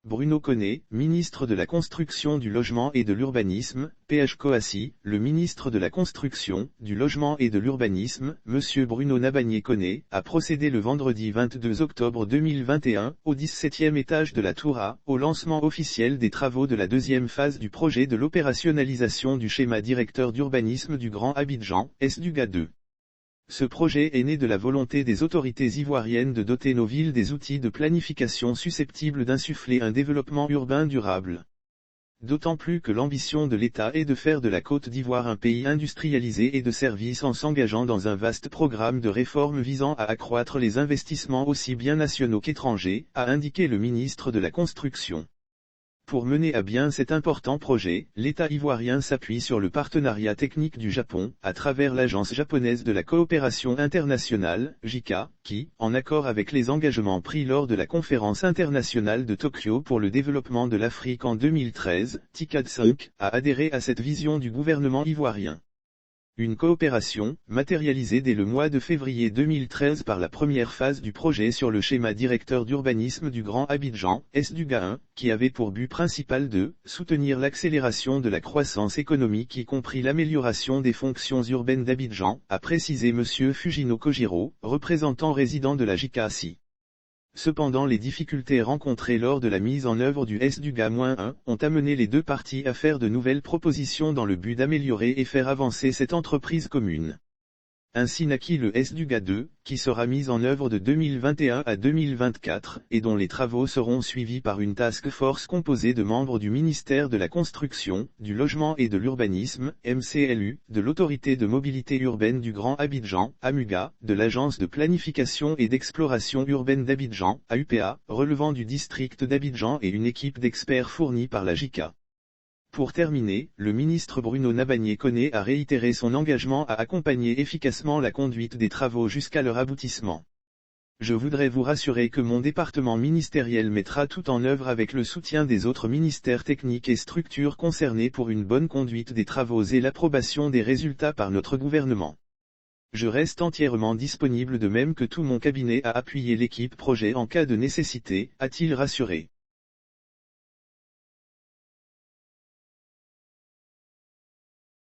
Bruno Koné, ministre de la Construction, du Logement et de l'Urbanisme, PH Coassi, le ministre de la Construction, du Logement et de l'Urbanisme, M. Bruno Nabagné-Koné, a procédé le vendredi 22 octobre 2021, au 17e étage de la Tour A, au lancement officiel des travaux de la deuxième phase du projet de l'opérationnalisation du schéma directeur d'urbanisme du Grand Abidjan, SDUGA 2. Ce projet est né de la volonté des autorités ivoiriennes de doter nos villes des outils de planification susceptibles d'insuffler un développement urbain durable. D'autant plus que l'ambition de l'État est de faire de la Côte d'Ivoire un pays industrialisé et de services en s'engageant dans un vaste programme de réformes visant à accroître les investissements aussi bien nationaux qu'étrangers, a indiqué le ministre de la Construction. Pour mener à bien cet important projet, l'État ivoirien s'appuie sur le partenariat technique du Japon, à travers l'Agence japonaise de la coopération internationale, JICA, qui, en accord avec les engagements pris lors de la conférence internationale de Tokyo pour le développement de l'Afrique en 2013, TICAD 5, a adhéré à cette vision du gouvernement ivoirien. Une coopération, matérialisée dès le mois de février 2013 par la première phase du projet sur le schéma directeur d'urbanisme du Grand Abidjan, SDUGA 1, qui avait pour but principal de soutenir l'accélération de la croissance économique y compris l'amélioration des fonctions urbaines d'Abidjan, a précisé M. Fujino Kojiro, représentant résident de la JICA-CI. Cependant les difficultés rencontrées lors de la mise en œuvre du SDUGA-1 ont amené les deux parties à faire de nouvelles propositions dans le but d'améliorer et faire avancer cette entreprise commune. Ainsi naquit le SDUGA 2, qui sera mis en œuvre de 2021 à 2024, et dont les travaux seront suivis par une task force composée de membres du ministère de la Construction, du Logement et de l'Urbanisme, MCLU, de l'Autorité de mobilité urbaine du Grand Abidjan, AMUGA, de l'Agence de planification et d'exploration urbaine d'Abidjan, AUPA, relevant du district d'Abidjan et une équipe d'experts fournie par la JICA. Pour terminer, le ministre Bruno Nabagné-Koné a réitéré son engagement à accompagner efficacement la conduite des travaux jusqu'à leur aboutissement. Je voudrais vous rassurer que mon département ministériel mettra tout en œuvre avec le soutien des autres ministères techniques et structures concernées pour une bonne conduite des travaux et l'approbation des résultats par notre gouvernement. Je reste entièrement disponible de même que tout mon cabinet à appuyer l'équipe projet en cas de nécessité, a-t-il rassuré.